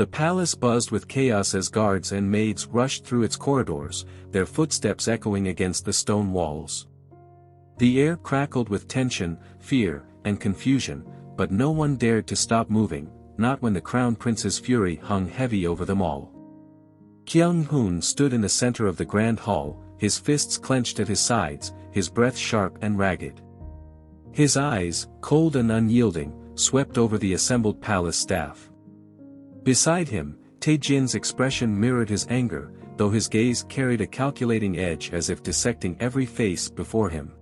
The palace buzzed with chaos as guards and maids rushed through its corridors, their footsteps echoing against the stone walls. The air crackled with tension, fear, and confusion, but no one dared to stop moving, not when the crown prince's fury hung heavy over them all. Kyung-hoon stood in the center of the grand hall, his fists clenched at his sides, his breath sharp and ragged. His eyes, cold and unyielding, swept over the assembled palace staff. Beside him, Tae-jin's expression mirrored his anger, though his gaze carried a calculating edge as if dissecting every face before him.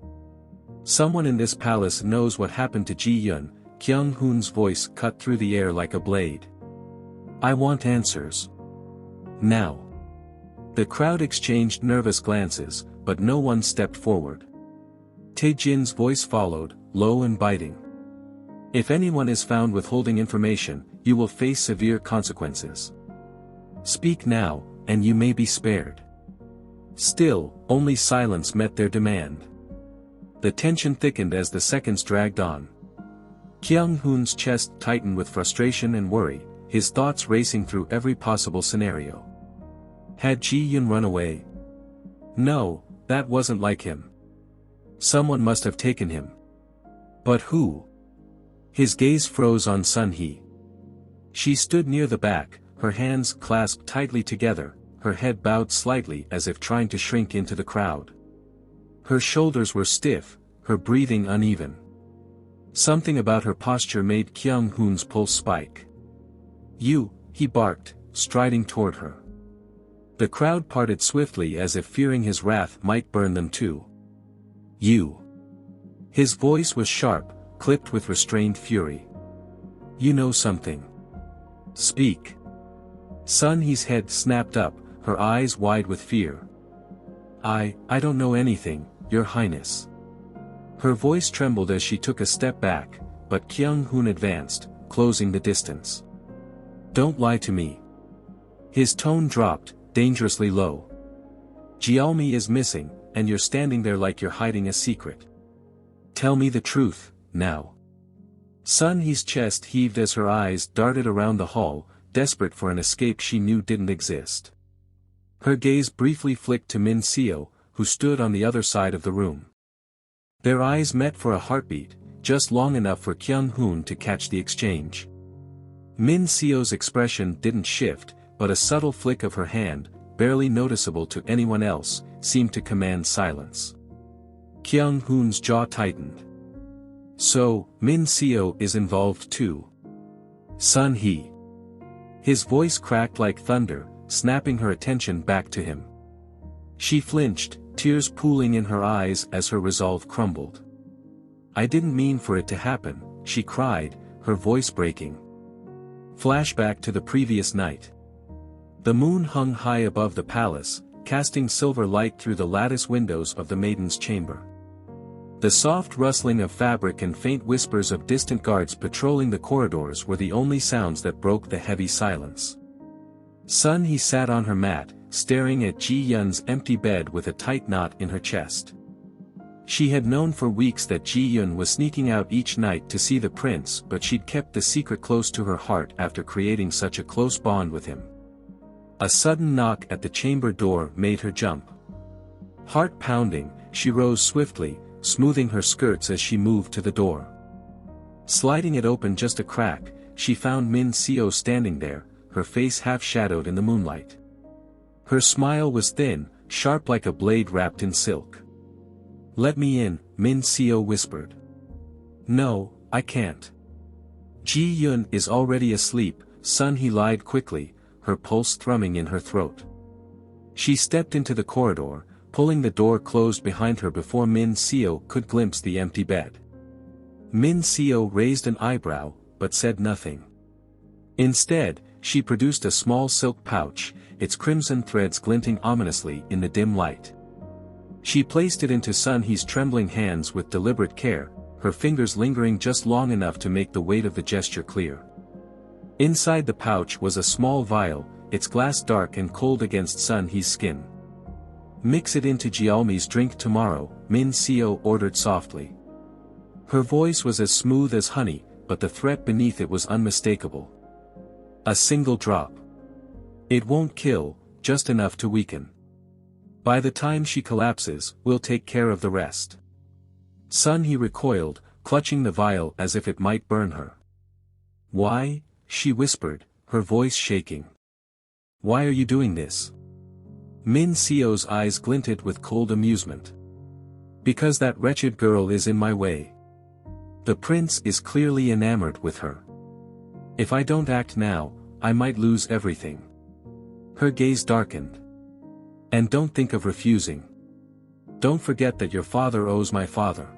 Someone in this palace knows what happened to Jiun, Kyung-hoon's voice cut through the air like a blade. I want answers. Now. The crowd exchanged nervous glances, but no one stepped forward. Tae-jin's voice followed, low and biting. If anyone is found withholding information, you will face severe consequences. Speak now, and you may be spared. Still, only silence met their demand. The tension thickened as the seconds dragged on. Kyung-hoon's chest tightened with frustration and worry, his thoughts racing through every possible scenario. Had Jiun run away? No, that wasn't like him. Someone must have taken him. But who? His gaze froze on Sunhe. She stood near the back, her hands clasped tightly together, her head bowed slightly as if trying to shrink into the crowd. Her shoulders were stiff, her breathing uneven. Something about her posture made Kyung-hoon's pulse spike. You, he barked, striding toward her. The crowd parted swiftly as if fearing his wrath might burn them too. You. His voice was sharp, clipped with restrained fury. You know something. Speak. Sunhe's head snapped up, her eyes wide with fear. I don't know anything, Your Highness. Her voice trembled as she took a step back, but Kyung-hoon advanced, closing the distance. Don't lie to me. His tone dropped, dangerously low. Jialmi is missing, and you're standing there like you're hiding a secret. Tell me the truth, now. Sunhe's chest heaved as her eyes darted around the hall, desperate for an escape she knew didn't exist. Her gaze briefly flicked to Min Seo, who stood on the other side of the room. Their eyes met for a heartbeat, just long enough for Kyung-hoon to catch the exchange. Min Seo's expression didn't shift, but a subtle flick of her hand, barely noticeable to anyone else, seemed to command silence. Kyung-hoon's jaw tightened. So, Min Seo is involved too. Sunhe. His voice cracked like thunder, snapping her attention back to him. She flinched, tears pooling in her eyes as her resolve crumbled. I didn't mean for it to happen, she cried, her voice breaking. Flashback to the previous night. The moon hung high above the palace, casting silver light through the lattice windows of the maiden's chamber. The soft rustling of fabric and faint whispers of distant guards patrolling the corridors were the only sounds that broke the heavy silence. Sunhe sat on her mat, staring at Ji-yun's empty bed with a tight knot in her chest. She had known for weeks that Ji-yun was sneaking out each night to see the prince, but she'd kept the secret close to her heart after creating such a close bond with him. A sudden knock at the chamber door made her jump. Heart pounding, she rose swiftly, smoothing her skirts as she moved to the door. Sliding it open just a crack, she found Min Seo standing there, her face half-shadowed in the moonlight. Her smile was thin, sharp like a blade wrapped in silk. Let me in, Min Seo whispered. No, I can't. Ji-yun is already asleep, Sunhe lied quickly, her pulse thrumming in her throat. She stepped into the corridor, pulling the door closed behind her before Min Seo could glimpse the empty bed. Min Seo raised an eyebrow, but said nothing. Instead, she produced a small silk pouch, its crimson threads glinting ominously in the dim light. She placed it into Sunhe's trembling hands with deliberate care, her fingers lingering just long enough to make the weight of the gesture clear. Inside the pouch was a small vial, its glass dark and cold against Sunhe's skin. Mix it into Jialmi's drink tomorrow, Min Seo ordered softly. Her voice was as smooth as honey, but the threat beneath it was unmistakable. A single drop. It won't kill, just enough to weaken. By the time she collapses, we'll take care of the rest. Sunhe recoiled, clutching the vial as if it might burn her. Why? She whispered, her voice shaking. Why are you doing this? Min Seo's eyes glinted with cold amusement. Because that wretched girl is in my way. The prince is clearly enamored with her. If I don't act now, I might lose everything. Her gaze darkened. And don't think of refusing. Don't forget that your father owes my father.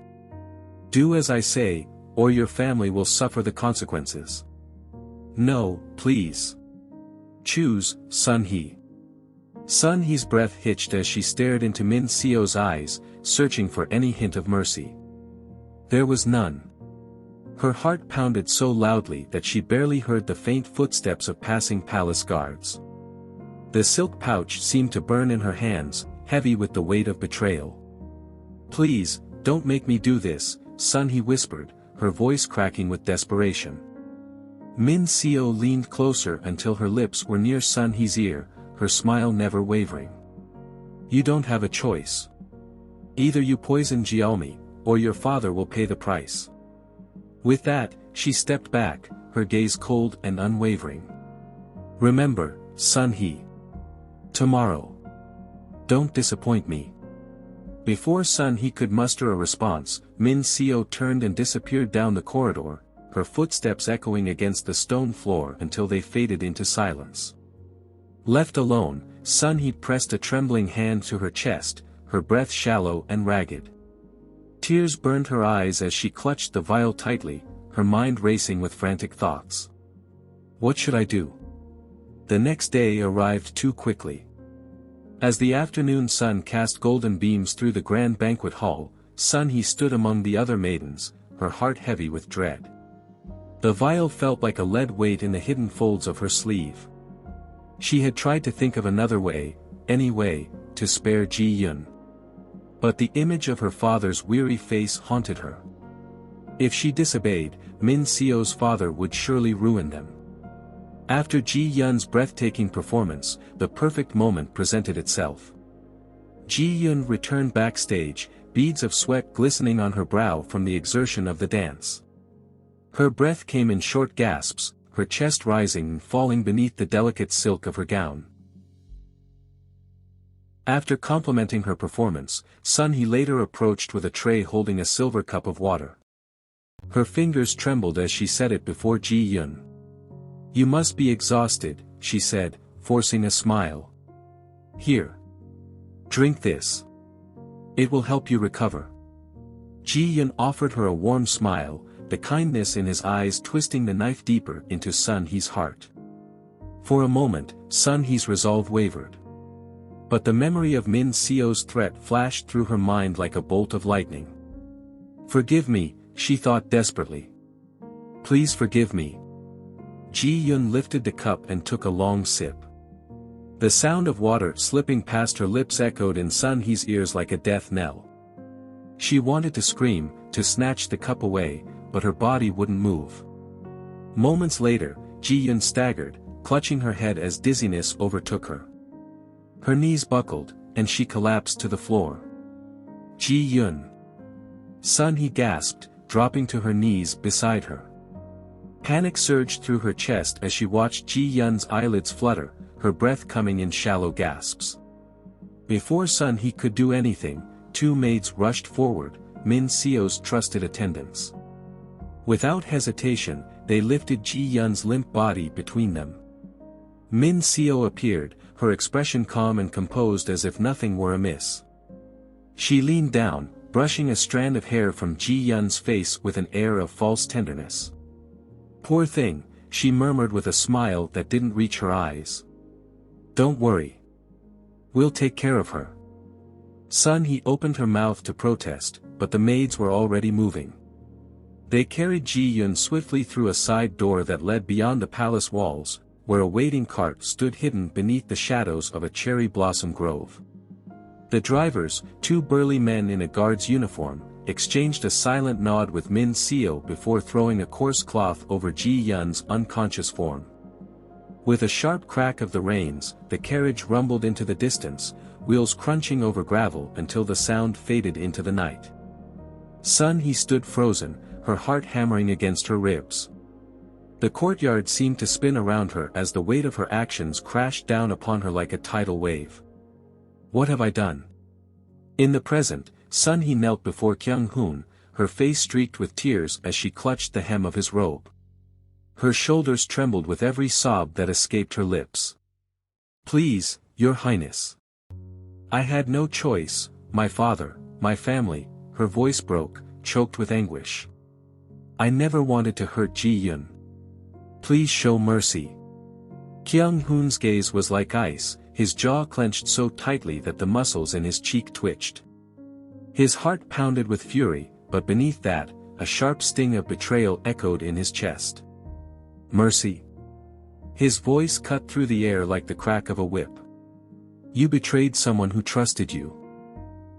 Do as I say, or your family will suffer the consequences. No, please. Choose, Sunhe. Sunhe's breath hitched as she stared into Min Seo's eyes, searching for any hint of mercy. There was none. Her heart pounded so loudly that she barely heard the faint footsteps of passing palace guards. The silk pouch seemed to burn in her hands, heavy with the weight of betrayal. Please, don't make me do this, Sunhe whispered, her voice cracking with desperation. Min Seo leaned closer until her lips were near Sunhe's ear, her smile never wavering. You don't have a choice. Either you poison Jialmi, or your father will pay the price. With that, she stepped back, her gaze cold and unwavering. Remember, Sunhe. Tomorrow. Don't disappoint me. Before Sunhe could muster a response, Min Seo turned and disappeared down the corridor, her footsteps echoing against the stone floor until they faded into silence. Left alone, Sunhe pressed a trembling hand to her chest, her breath shallow and ragged. Tears burned her eyes as she clutched the vial tightly, her mind racing with frantic thoughts. What should I do? The next day arrived too quickly. As the afternoon sun cast golden beams through the grand banquet hall, Sunhe stood among the other maidens, her heart heavy with dread. The vial felt like a lead weight in the hidden folds of her sleeve. She had tried to think of another way, any way, to spare Jiun. But the image of her father's weary face haunted her. If she disobeyed, Min Seo's father would surely ruin them. After Ji Yun's breathtaking performance, the perfect moment presented itself. Ji Yun returned backstage, beads of sweat glistening on her brow from the exertion of the dance. Her breath came in short gasps, her chest rising and falling beneath the delicate silk of her gown. After complimenting her performance, Sunhe later approached with a tray holding a silver cup of water. Her fingers trembled as she set it before Ji Yun. You must be exhausted, she said, forcing a smile. Here. Drink this. It will help you recover. Ji Yun offered her a warm smile, the kindness in his eyes twisting the knife deeper into Sunhe's heart. For a moment, Sunhe's resolve wavered. But the memory of Min Seo's threat flashed through her mind like a bolt of lightning. Forgive me, she thought desperately. Please forgive me. Ji Yun lifted the cup and took a long sip. The sound of water slipping past her lips echoed in Sunhe's ears like a death knell. She wanted to scream, to snatch the cup away, but her body wouldn't move. Moments later, Ji Yun staggered, clutching her head as dizziness overtook her. Her knees buckled, and she collapsed to the floor. Ji Yun. Sunhe gasped, dropping to her knees beside her. Panic surged through her chest as she watched Ji Yun's eyelids flutter, her breath coming in shallow gasps. Before Sunhe could do anything, two maids rushed forward, Min Seo's trusted attendants. Without hesitation, they lifted Ji Yun's limp body between them. Min Seo appeared, her expression calm and composed as if nothing were amiss. She leaned down, brushing a strand of hair from Ji Yun's face with an air of false tenderness. Poor thing, she murmured with a smile that didn't reach her eyes. Don't worry. We'll take care of her. Sunhe opened her mouth to protest, but the maids were already moving. They carried Ji Yun swiftly through a side door that led beyond the palace walls, where a waiting cart stood hidden beneath the shadows of a cherry blossom grove. The drivers, two burly men in a guard's uniform, exchanged a silent nod with Min Seo before throwing a coarse cloth over Ji Yun's unconscious form. With a sharp crack of the reins, the carriage rumbled into the distance, wheels crunching over gravel until the sound faded into the night. Sunhe stood frozen, her heart hammering against her ribs. The courtyard seemed to spin around her as the weight of her actions crashed down upon her like a tidal wave. What have I done? In the present, Sunhe knelt before Kyung-hoon, her face streaked with tears as she clutched the hem of his robe. Her shoulders trembled with every sob that escaped her lips. Please, Your Highness. I had no choice, my father, my family. Her voice broke, choked with anguish. I never wanted to hurt Jiun. Please show mercy. Kyung-hoon's gaze was like ice, his jaw clenched so tightly that the muscles in his cheek twitched. His heart pounded with fury, but beneath that, a sharp sting of betrayal echoed in his chest. Mercy. His voice cut through the air like the crack of a whip. You betrayed someone who trusted you.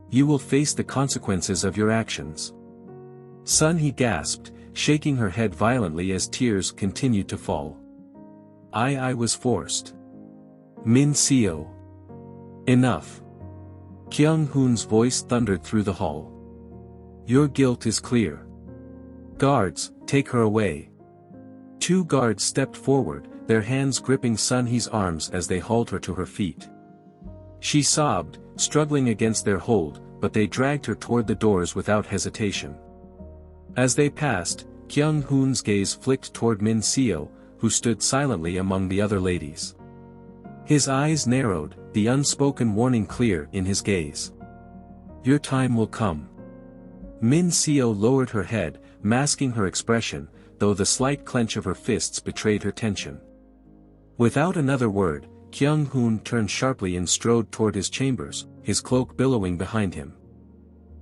You will face the consequences of your actions. Sunhe gasped, shaking her head violently as tears continued to fall. I was forced. Min Seo. Enough. Kyung-hoon's voice thundered through the hall. Your guilt is clear. Guards, take her away. 2 guards stepped forward, their hands gripping Sunhe's arms as they hauled her to her feet. She sobbed, struggling against their hold, but they dragged her toward the doors without hesitation. As they passed, Kyung-hoon's gaze flicked toward Min Seo, who stood silently among the other ladies. His eyes narrowed, the unspoken warning clear in his gaze. Your time will come. Min Seo lowered her head, masking her expression, though the slight clench of her fists betrayed her tension. Without another word, Kyung-hoon turned sharply and strode toward his chambers, his cloak billowing behind him.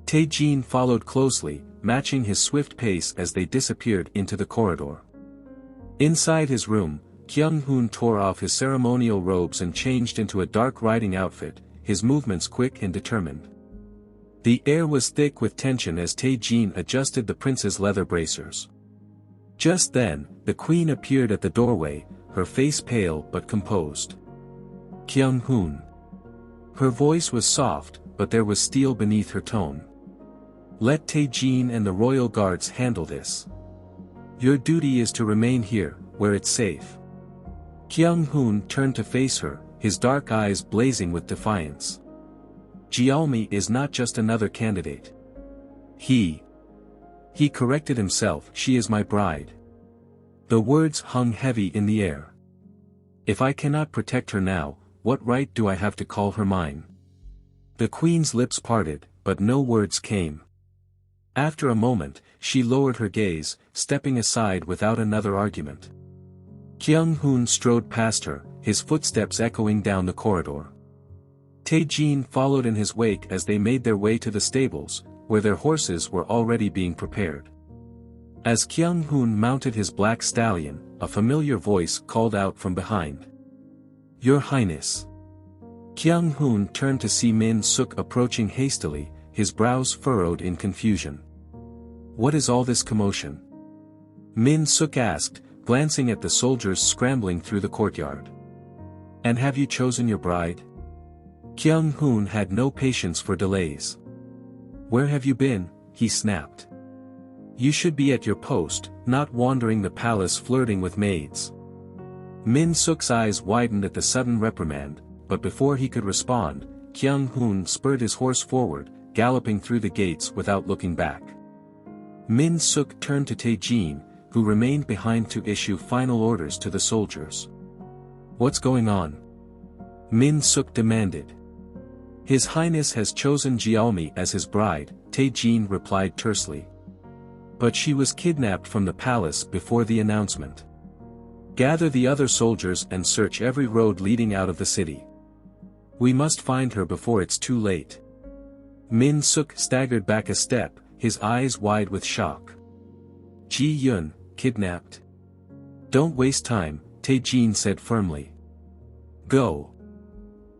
Tae-jin followed closely, matching his swift pace as they disappeared into the corridor. Inside his room, Kyung-hoon tore off his ceremonial robes and changed into a dark riding outfit, his movements quick and determined. The air was thick with tension as Tae-jin adjusted the prince's leather bracers. Just then, the queen appeared at the doorway, her face pale but composed. Kyung-hoon. Her voice was soft, but there was steel beneath her tone. Let Tae-jin and the royal guards handle this. Your duty is to remain here, where it's safe. Kyung-hoon turned to face her, his dark eyes blazing with defiance. Jialmi is not just another candidate. He corrected himself. She is my bride. The words hung heavy in the air. If I cannot protect her now, what right do I have to call her mine? The queen's lips parted, but no words came. After a moment, she lowered her gaze, stepping aside without another argument. Kyung-hoon strode past her, his footsteps echoing down the corridor. Tae-jin followed in his wake as they made their way to the stables, where their horses were already being prepared. As Kyung-hoon mounted his black stallion, a familiar voice called out from behind. Your Highness. Kyung-hoon turned to see Min Suk approaching hastily, his brows furrowed in confusion. What is all this commotion? Min Suk asked, glancing at the soldiers scrambling through the courtyard. And have you chosen your bride? Kyung-hoon had no patience for delays. Where have you been? He snapped. You should be at your post, not wandering the palace flirting with maids. Min Suk's eyes widened at the sudden reprimand, but before he could respond, Kyung-hoon spurred his horse forward, galloping through the gates without looking back. Min Suk turned to Tae-jin, who remained behind to issue final orders to the soldiers. What's going on? Min Suk demanded. His Highness has chosen Jialmi as his bride, Tae-jin replied tersely. But she was kidnapped from the palace before the announcement. Gather the other soldiers and search every road leading out of the city. We must find her before it's too late. Min Suk staggered back a step, his eyes wide with shock. Jiun, kidnapped? Don't waste time, Tae-jin said firmly. Go.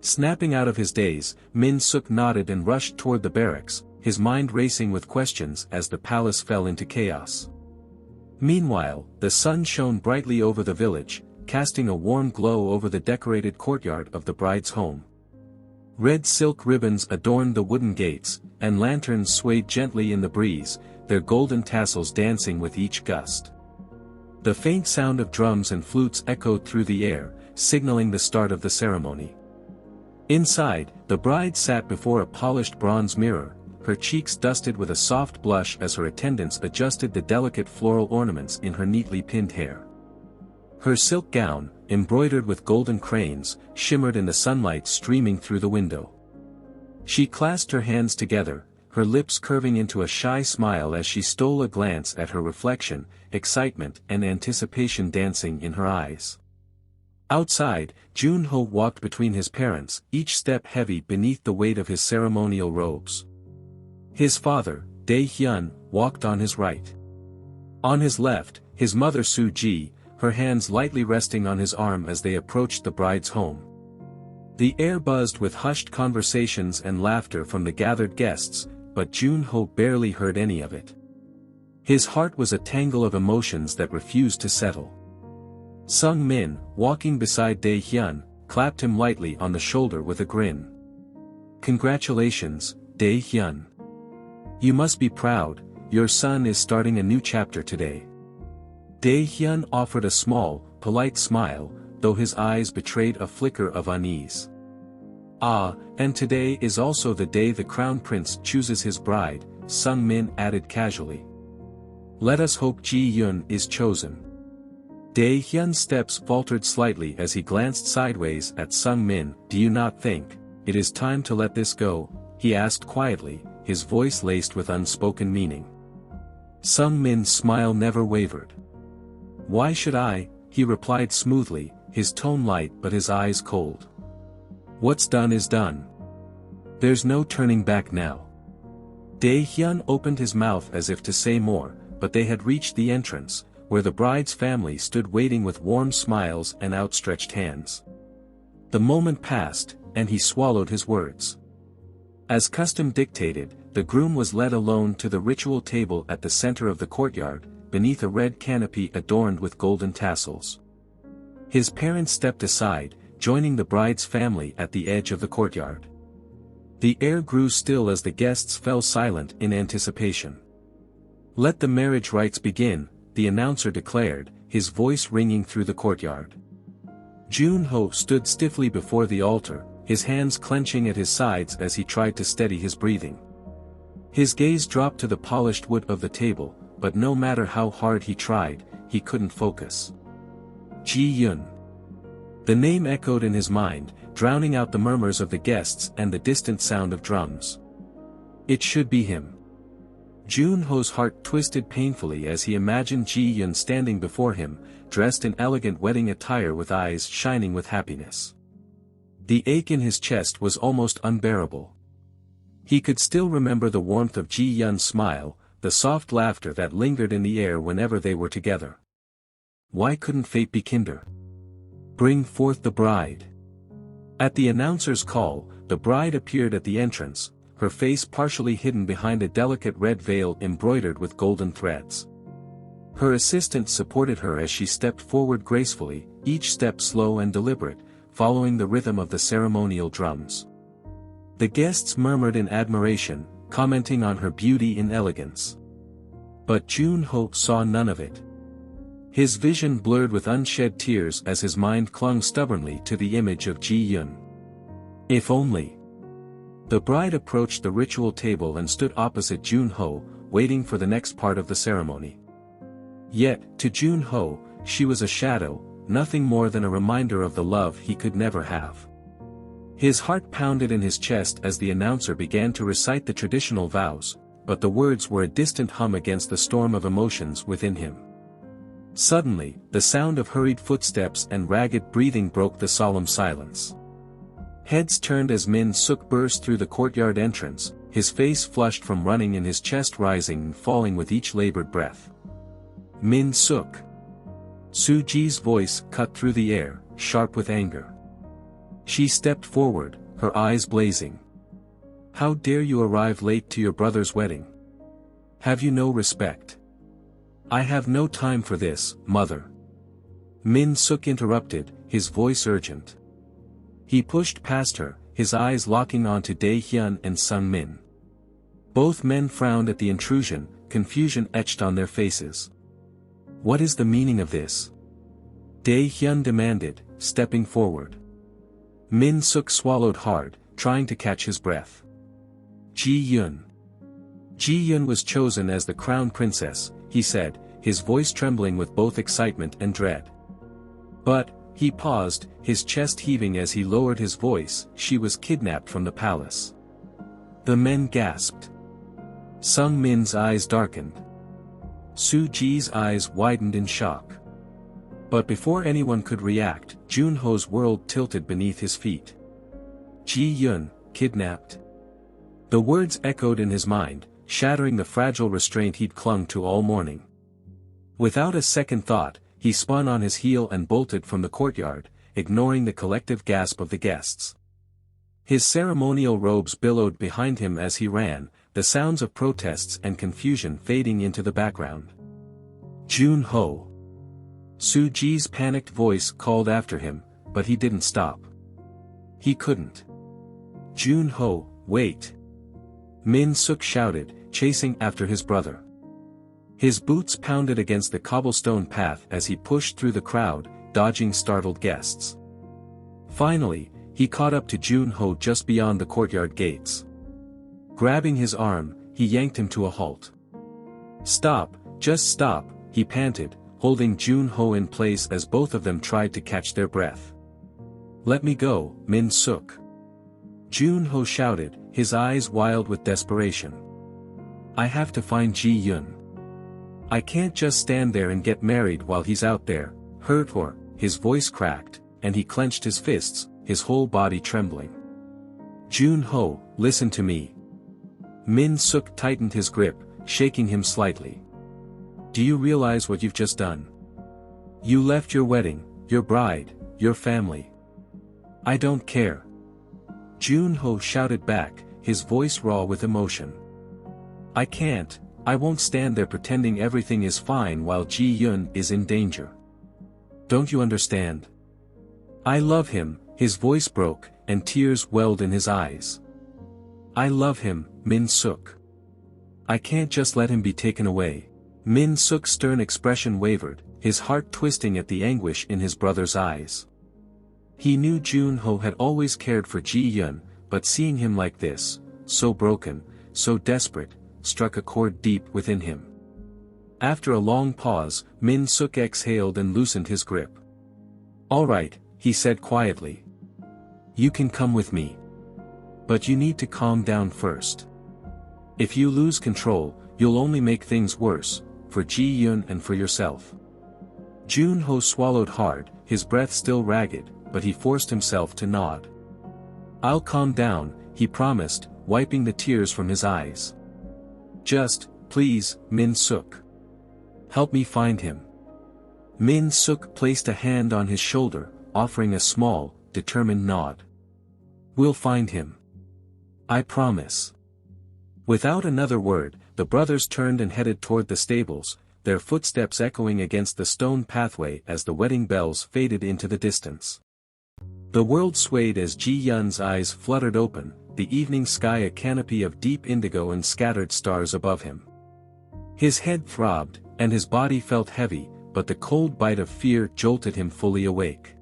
Snapping out of his daze, Min Suk nodded and rushed toward the barracks, his mind racing with questions as the palace fell into chaos. Meanwhile, the sun shone brightly over the village, casting a warm glow over the decorated courtyard of the bride's home. Red silk ribbons adorned the wooden gates, and lanterns swayed gently in the breeze, their golden tassels dancing with each gust. The faint sound of drums and flutes echoed through the air, signaling the start of the ceremony. Inside, the bride sat before a polished bronze mirror, her cheeks dusted with a soft blush as her attendants adjusted the delicate floral ornaments in her neatly pinned hair. Her silk gown, embroidered with golden cranes, shimmered in the sunlight streaming through the window. She clasped her hands together, her lips curving into a shy smile as she stole a glance at her reflection, excitement and anticipation dancing in her eyes. Outside, Junho walked between his parents, each step heavy beneath the weight of his ceremonial robes. His father, Dae-hyun, walked on his right. On his left, his mother Soo-ji, her hands lightly resting on his arm as they approached the bride's home. The air buzzed with hushed conversations and laughter from the gathered guests, but Junho barely heard any of it. His heart was a tangle of emotions that refused to settle. Sung-min, walking beside Dae-hyun, clapped him lightly on the shoulder with a grin. "Congratulations, Dae-hyun. You must be proud, your son is starting a new chapter today." Dae-hyun offered a small, polite smile, though his eyes betrayed a flicker of unease. "Ah, and today is also the day the crown prince chooses his bride," Sung-min added casually. "Let us hope Ji-yoon is chosen." Dae-hyun's steps faltered slightly as he glanced sideways at Sung-min. "Do you not think it is time to let this go?" he asked quietly, his voice laced with unspoken meaning. Sung-min's smile never wavered. "Why should I?" he replied smoothly, his tone light but his eyes cold. "What's done is done. There's no turning back now." Dae-hyun opened his mouth as if to say more, but they had reached the entrance, where the bride's family stood waiting with warm smiles and outstretched hands. The moment passed, and he swallowed his words. As custom dictated, the groom was led alone to the ritual table at the center of the courtyard, beneath a red canopy adorned with golden tassels. His parents stepped aside, joining the bride's family at the edge of the courtyard. The air grew still as the guests fell silent in anticipation. "Let the marriage rites begin," the announcer declared, his voice ringing through the courtyard. Junho stood stiffly before the altar, his hands clenching at his sides as he tried to steady his breathing. His gaze dropped to the polished wood of the table, but no matter how hard he tried, he couldn't focus. Ji-yoon. The name echoed in his mind, drowning out the murmurs of the guests and the distant sound of drums. It should be him. Junho's heart twisted painfully as he imagined Ji-yoon standing before him, dressed in elegant wedding attire with eyes shining with happiness. The ache in his chest was almost unbearable. He could still remember the warmth of Ji-yoon's smile, the soft laughter that lingered in the air whenever they were together. Why couldn't fate be kinder? "Bring forth the bride." At the announcer's call, the bride appeared at the entrance, her face partially hidden behind a delicate red veil embroidered with golden threads. Her assistant supported her as she stepped forward gracefully, each step slow and deliberate, following the rhythm of the ceremonial drums. The guests murmured in admiration, commenting on her beauty and elegance. But Junho saw none of it. His vision blurred with unshed tears as his mind clung stubbornly to the image of Ji-yoon. If only. The bride approached the ritual table and stood opposite Junho, waiting for the next part of the ceremony. Yet, to Junho, she was a shadow, nothing more than a reminder of the love he could never have. His heart pounded in his chest as the announcer began to recite the traditional vows, but the words were a distant hum against the storm of emotions within him. Suddenly, the sound of hurried footsteps and ragged breathing broke the solemn silence. Heads turned as Min Suk burst through the courtyard entrance, his face flushed from running and his chest rising and falling with each labored breath. "Min Suk." Soo-ji's voice cut through the air, sharp with anger. She stepped forward, her eyes blazing. "How dare you arrive late to your brother's wedding? Have you no respect?" "I have no time for this, mother." Min-suk interrupted, his voice urgent. He pushed past her, his eyes locking onto Dae-hyun and Sung-min. Both men frowned at the intrusion, confusion etched on their faces. What is the meaning of this? Dae-hyun demanded, stepping forward. Min-suk swallowed hard, trying to catch his breath. Jiun. Jiun was chosen as the crown princess, he said, his voice trembling with both excitement and dread. But, he paused, his chest heaving as he lowered his voice, she was kidnapped from the palace. The men gasped. Sung-min's eyes darkened. Soo-ji's eyes widened in shock. But before anyone could react, Junho's world tilted beneath his feet. Ji-yun, kidnapped. The words echoed in his mind, shattering the fragile restraint he'd clung to all morning. Without a second thought, he spun on his heel and bolted from the courtyard, ignoring the collective gasp of the guests. His ceremonial robes billowed behind him as he ran, the sounds of protests and confusion fading into the background. Junho. Soo-ji's panicked voice called after him, but he didn't stop. He couldn't. Junho, wait. Min-suk shouted, chasing after his brother. His boots pounded against the cobblestone path as he pushed through the crowd, dodging startled guests. Finally, he caught up to Junho just beyond the courtyard gates. Grabbing his arm, he yanked him to a halt. Stop, just stop, he panted, holding Junho in place as both of them tried to catch their breath. Let me go, Min-suk. Junho shouted, his eyes wild with desperation. I have to find Ji-yun. I can't just stand there and get married while he's out there, hurt or, his voice cracked, and he clenched his fists, his whole body trembling. Junho, listen to me. Min-suk tightened his grip, shaking him slightly. Do you realize what you've just done? You left your wedding, your bride, your family. I don't care. Junho shouted back, his voice raw with emotion. I can't, I won't stand there pretending everything is fine while Ji-yun is in danger. Don't you understand? I love him, his voice broke, and tears welled in his eyes. I love him, Min-suk. I can't just let him be taken away. Min-suk's stern expression wavered, his heart twisting at the anguish in his brother's eyes. He knew Junho had always cared for Ji-yun, but seeing him like this, so broken, so desperate, struck a chord deep within him. After a long pause, Min-suk exhaled and loosened his grip. All right, he said quietly. You can come with me. But you need to calm down first. If you lose control, you'll only make things worse, for Ji-yun and for yourself. Junho swallowed hard, his breath still ragged, but he forced himself to nod. I'll calm down, he promised, wiping the tears from his eyes. Just, please, Min-suk. Help me find him. Min-suk placed a hand on his shoulder, offering a small, determined nod. We'll find him. I promise. Without another word, the brothers turned and headed toward the stables, their footsteps echoing against the stone pathway as the wedding bells faded into the distance. The world swayed as Ji-yun's eyes fluttered open, the evening sky a canopy of deep indigo and scattered stars above him. His head throbbed, and his body felt heavy, but the cold bite of fear jolted him fully awake.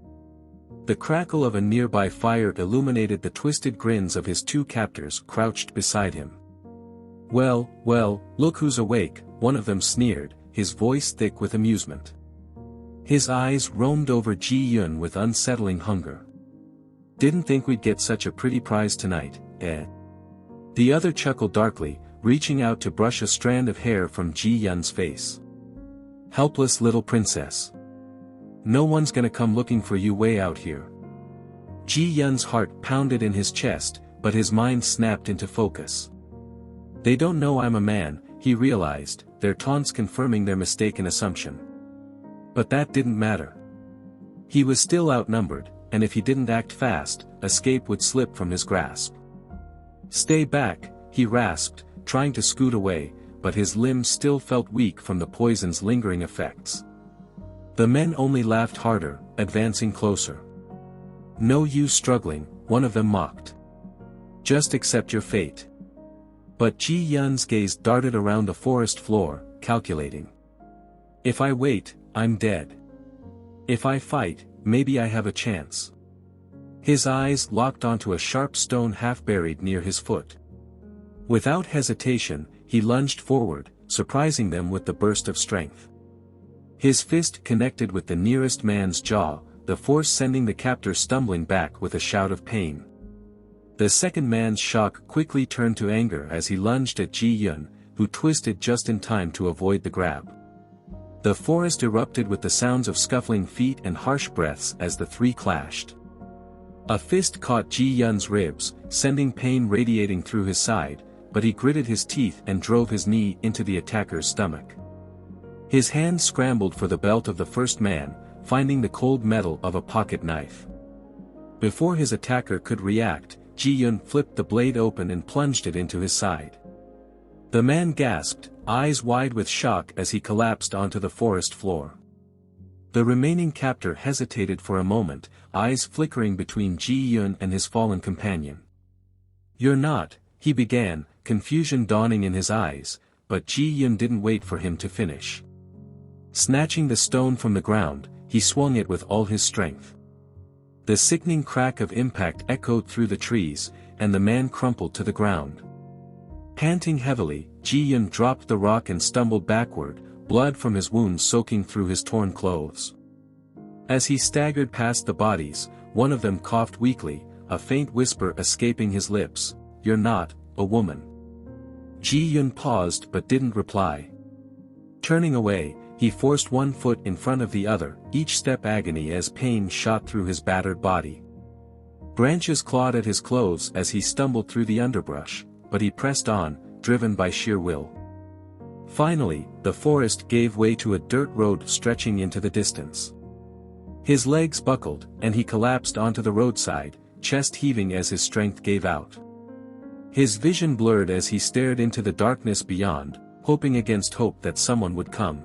The crackle of a nearby fire illuminated the twisted grins of his two captors crouched beside him. Well, well, look who's awake, one of them sneered, his voice thick with amusement. His eyes roamed over Ji-yun with unsettling hunger. Didn't think we'd get such a pretty prize tonight, eh? The other chuckled darkly, reaching out to brush a strand of hair from Ji-yun's face. Helpless little princess. No one's gonna come looking for you way out here. Ji-yun's heart pounded in his chest, but his mind snapped into focus. They don't know I'm a man, he realized, their taunts confirming their mistaken assumption. But that didn't matter. He was still outnumbered, and if he didn't act fast, escape would slip from his grasp. Stay back, he rasped, trying to scoot away, but his limbs still felt weak from the poison's lingering effects. The men only laughed harder, advancing closer. "No use struggling," one of them mocked. "Just accept your fate." But Ji-yun's gaze darted around the forest floor, calculating. "If I wait, I'm dead. If I fight, maybe I have a chance." His eyes locked onto a sharp stone half buried near his foot. Without hesitation, he lunged forward, surprising them with the burst of strength. His fist connected with the nearest man's jaw, the force sending the captor stumbling back with a shout of pain. The second man's shock quickly turned to anger as he lunged at Ji-yun, who twisted just in time to avoid the grab. The forest erupted with the sounds of scuffling feet and harsh breaths as the three clashed. A fist caught Ji-yun's ribs, sending pain radiating through his side, but he gritted his teeth and drove his knee into the attacker's stomach. His hand scrambled for the belt of the first man, finding the cold metal of a pocket knife. Before his attacker could react, Ji-yun flipped the blade open and plunged it into his side. The man gasped, eyes wide with shock as he collapsed onto the forest floor. The remaining captor hesitated for a moment, eyes flickering between Ji-yun and his fallen companion. "You're not," he began, confusion dawning in his eyes, but Ji-yun didn't wait for him to finish. Snatching the stone from the ground, he swung it with all his strength. The sickening crack of impact echoed through the trees, and the man crumpled to the ground. Panting heavily, Ji-yun dropped the rock and stumbled backward, blood from his wounds soaking through his torn clothes. As he staggered past the bodies, one of them coughed weakly, a faint whisper escaping his lips, "You're not a woman." Ji-yun paused but didn't reply. Turning away, he forced one foot in front of the other, each step agony as pain shot through his battered body. Branches clawed at his clothes as he stumbled through the underbrush, but he pressed on, driven by sheer will. Finally, the forest gave way to a dirt road stretching into the distance. His legs buckled, and he collapsed onto the roadside, chest heaving as his strength gave out. His vision blurred as he stared into the darkness beyond, hoping against hope that someone would come.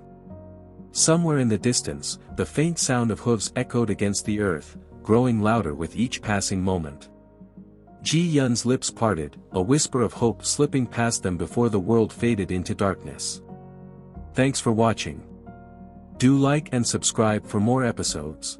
Somewhere in the distance, the faint sound of hooves echoed against the earth, growing louder with each passing moment. Ji-yun's lips parted, a whisper of hope slipping past them before the world faded into darkness. Thanks for watching. Do like and subscribe for more episodes.